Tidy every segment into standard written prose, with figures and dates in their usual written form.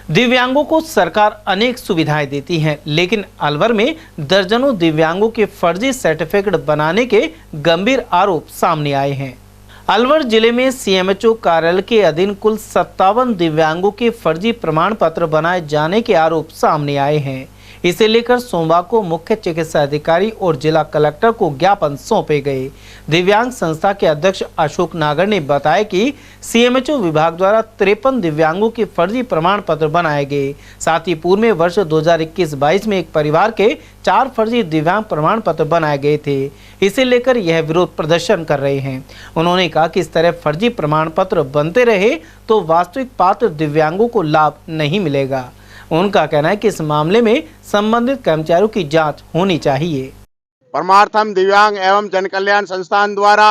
दिव्यांगों को सरकार अनेक सुविधाएं देती है, लेकिन अलवर में दर्जनों दिव्यांगों के फर्जी सर्टिफिकेट बनाने के गंभीर आरोप सामने आए हैं। अलवर जिले में सीएमएचओ कार्यालय के अधीन कुल 57 दिव्यांगों के फर्जी प्रमाण पत्र बनाए जाने के आरोप सामने आए हैं। इसे लेकर सोमवार को मुख्य चिकित्सा अधिकारी और जिला कलेक्टर को ज्ञापन सौंपे गए। दिव्यांग संस्था के अध्यक्ष अशोक नागर ने बताया कि सीएमएचओ विभाग द्वारा 53 दिव्यांगों के फर्जी प्रमाण पत्र बनाए गए। साथ ही पूर्व में वर्ष 2021-22 में एक परिवार के 4 फर्जी दिव्यांग प्रमाण पत्र बनाए गए थे। इसे लेकर यह विरोध प्रदर्शन कर रहे हैं। उन्होंने कहा कि इस तरह फर्जी प्रमाण पत्र बनते रहे तो वास्तविक पात्र दिव्यांगों को लाभ नहीं मिलेगा। उनका कहना है कि इस मामले में संबंधित कर्मचारियों की जांच होनी चाहिए। परमार्थम दिव्यांग एवं जन कल्याण संस्थान द्वारा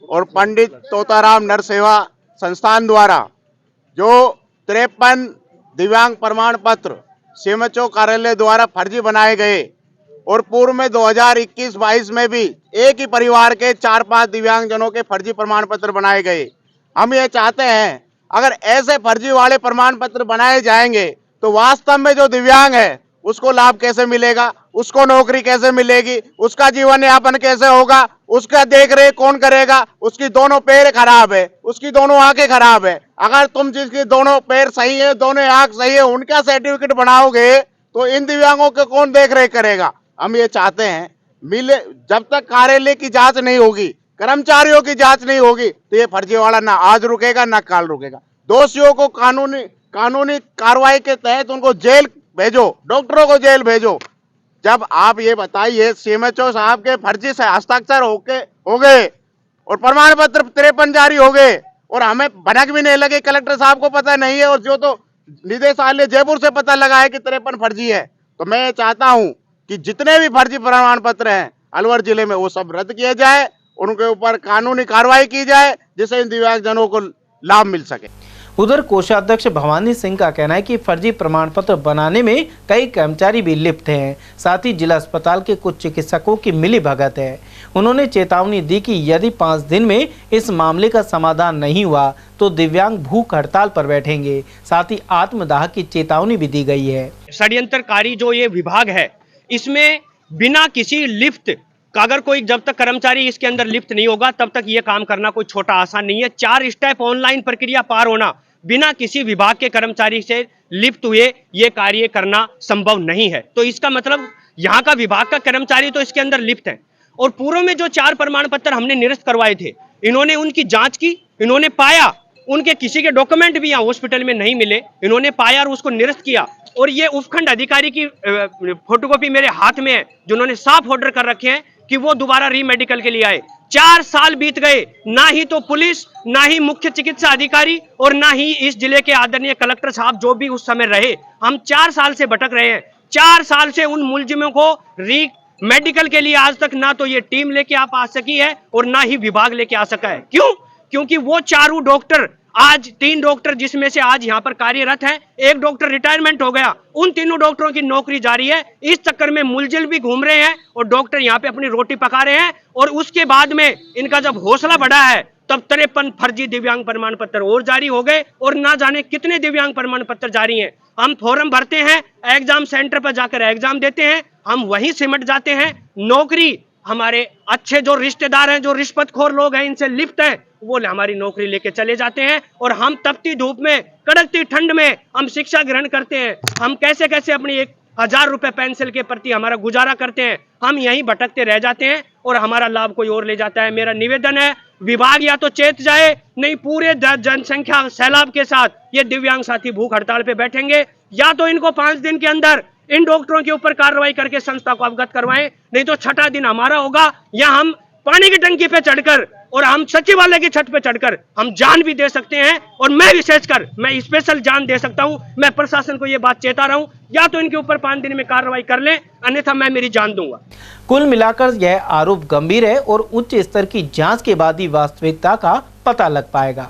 और पंडित तोताराम नर सेवा संस्थान द्वारा जो 53 दिव्यांग प्रमाण पत्र सीएमएचओ कार्यालय द्वारा फर्जी बनाए गए और पूर्व में 2021-22 में भी एक ही परिवार के 4-5 दिव्यांग जनों के फर्जी प्रमाण पत्र बनाए गए। हम ये चाहते हैं अगर ऐसे फर्जी वाले प्रमाण पत्र बनाए जाएंगे तो वास्तव में जो दिव्यांग है उसको लाभ कैसे मिलेगा, उसको नौकरी कैसे मिलेगी, उसका जीवन यापन कैसे होगा, उसका देख रेख कौन करेगा। उसकी दोनों पैर खराब है, उसकी दोनों आंखें खराब है। अगर तुम जिसकी दोनों पैर सही है, दोनों आंख सही है, उनका सर्टिफिकेट बनाओगे तो इन दिव्यांगों के कौन देख रेख करेगा। हम ये चाहते हैं मिले जब तक कार्यालय की जांच नहीं होगी, कर्मचारियों की जांच नहीं होगी तो ये फर्जीवाड़ा ना आज रुकेगा ना काल रुकेगा। दोषियों को कानूनी कार्रवाई के तहत उनको जेल भेजो, डॉक्टरों को जेल भेजो। जब आप ये बताइए सीएमएचओ साहब के फर्जी से हस्ताक्षर हो गए और प्रमाण पत्र 53 जारी हो गए और हमें भनक भी नहीं लगे, कलेक्टर साहब को पता नहीं है और जो तो निदेशालय जयपुर से पता लगा है कि 53 फर्जी है। तो मैं चाहता हूं कि जितने भी फर्जी प्रमाण पत्र हैं अलवर जिले में वो सब रद्द किए जाए, उनके ऊपर कानूनी कार्रवाई की जाए जिससे इन दिव्यांग जनों को लाभ मिल सके। उधर कोषाध्यक्ष भवानी सिंह का कहना है कि फर्जी प्रमाण पत्र बनाने में कई कर्मचारी भी लिप्त हैं। साथ ही जिला अस्पताल के कुछ चिकित्सकों की मिलीभगत है। उन्होंने चेतावनी दी कि यदि 5 दिन में इस मामले का समाधान नहीं हुआ तो दिव्यांग भूख हड़ताल पर बैठेंगे। साथ ही आत्मदाह की चेतावनी भी दी गई है। षड्यंत्रकारी जो ये विभाग है, इसमें बिना किसी लिफ्ट का अगर कोई जब तक कर्मचारी इसके अंदर लिप्त नहीं होगा तब तक ये काम करना कोई छोटा आसान नहीं है। 4 स्टेप ऑनलाइन प्रक्रिया पार होना बिना किसी विभाग के कर्मचारी से लिप्त हुए ये कार्य करना संभव नहीं है। तो इसका मतलब यहाँ का विभाग का कर्मचारी तो इसके अंदर लिप्त है। और पूर्व में जो 4 प्रमाण पत्र हमने निरस्त करवाए थे, इन्होंने उनकी जांच की, इन्होंने पाया उनके किसी के डॉक्यूमेंट भी यहाँ हॉस्पिटल में नहीं मिले, इन्होंने पाया और उसको निरस्त किया। और ये उपखंड अधिकारी की फोटोकॉपी मेरे हाथ में है जिन्होंने साफ ऑर्डर कर रखे हैं कि वो दोबारा रीमेडिकल के लिए आए। 4 साल बीत गए, ना ही तो पुलिस, ना ही मुख्य चिकित्सा अधिकारी और ना ही इस जिले के आदरणीय कलेक्टर साहब जो भी उस समय रहे, हम 4 साल से भटक रहे हैं। 4 साल से उन मुलजिमों को मेडिकल के लिए आज तक ना तो ये टीम लेके आ सकी है और ना ही विभाग लेके आ सका है। क्यों? क्योंकि वो 4 डॉक्टर, आज 3 डॉक्टर जिसमें से आज यहाँ पर कार्यरत है, 1 डॉक्टर रिटायरमेंट हो गया, उन तीनों डॉक्टरों की नौकरी जारी है। इस चक्कर में मुलजिम भी घूम रहे हैं और डॉक्टर यहाँ पे अपनी रोटी पका रहे हैं। और उसके बाद में इनका जब हौसला बढ़ा है तब 53 फर्जी दिव्यांग प्रमाण पत्र और जारी हो गए और ना जाने कितने दिव्यांग प्रमाण पत्र जारी हैं। हम फॉर्म भरते हैं, एग्जाम सेंटर पर जाकर एग्जाम देते हैं, हम वहीं सिमट जाते हैं। नौकरी हमारे अच्छे जो रिश्तेदार हैं, जो रिश्वतखोर लोग हैं, इनसे लिप्त हैं, वो हमारी नौकरी लेके चले जाते हैं। और हम तपती धूप में, कड़कती ठंड में हम शिक्षा ग्रहण करते हैं। हम कैसे कैसे अपनी 1000 रुपए पेंसिल के प्रति हमारा गुजारा करते हैं, हम यहीं भटकते रह जाते हैं और हमारा लाभ कोई और ले जाता है। मेरा निवेदन है विभाग या तो चेत जाए, नहीं पूरे जनसंख्या सैलाब के साथ ये दिव्यांग साथी भूख हड़ताल पे बैठेंगे, या तो इनको 5 दिन के अंदर इन डॉक्टरों के ऊपर कार्रवाई करके संस्था को अवगत करवाएं, नहीं तो 6ठा दिन हमारा होगा या हम पानी की टंकी पे चढ़कर और हम सचिवालय की छत पे चढ़कर हम जान भी दे सकते हैं। और मैं विशेषकर मैं स्पेशल जान दे सकता हूं। मैं प्रशासन को यह बात चेता रहा हूं, या तो इनके ऊपर 5 दिन में कार्रवाई कर लें, अन्यथा मैं मेरी जान दूंगा। कुल मिलाकर यह आरोप गंभीर है और उच्च स्तर की जांच के बाद ही वास्तविकता का पता लग पाएगा।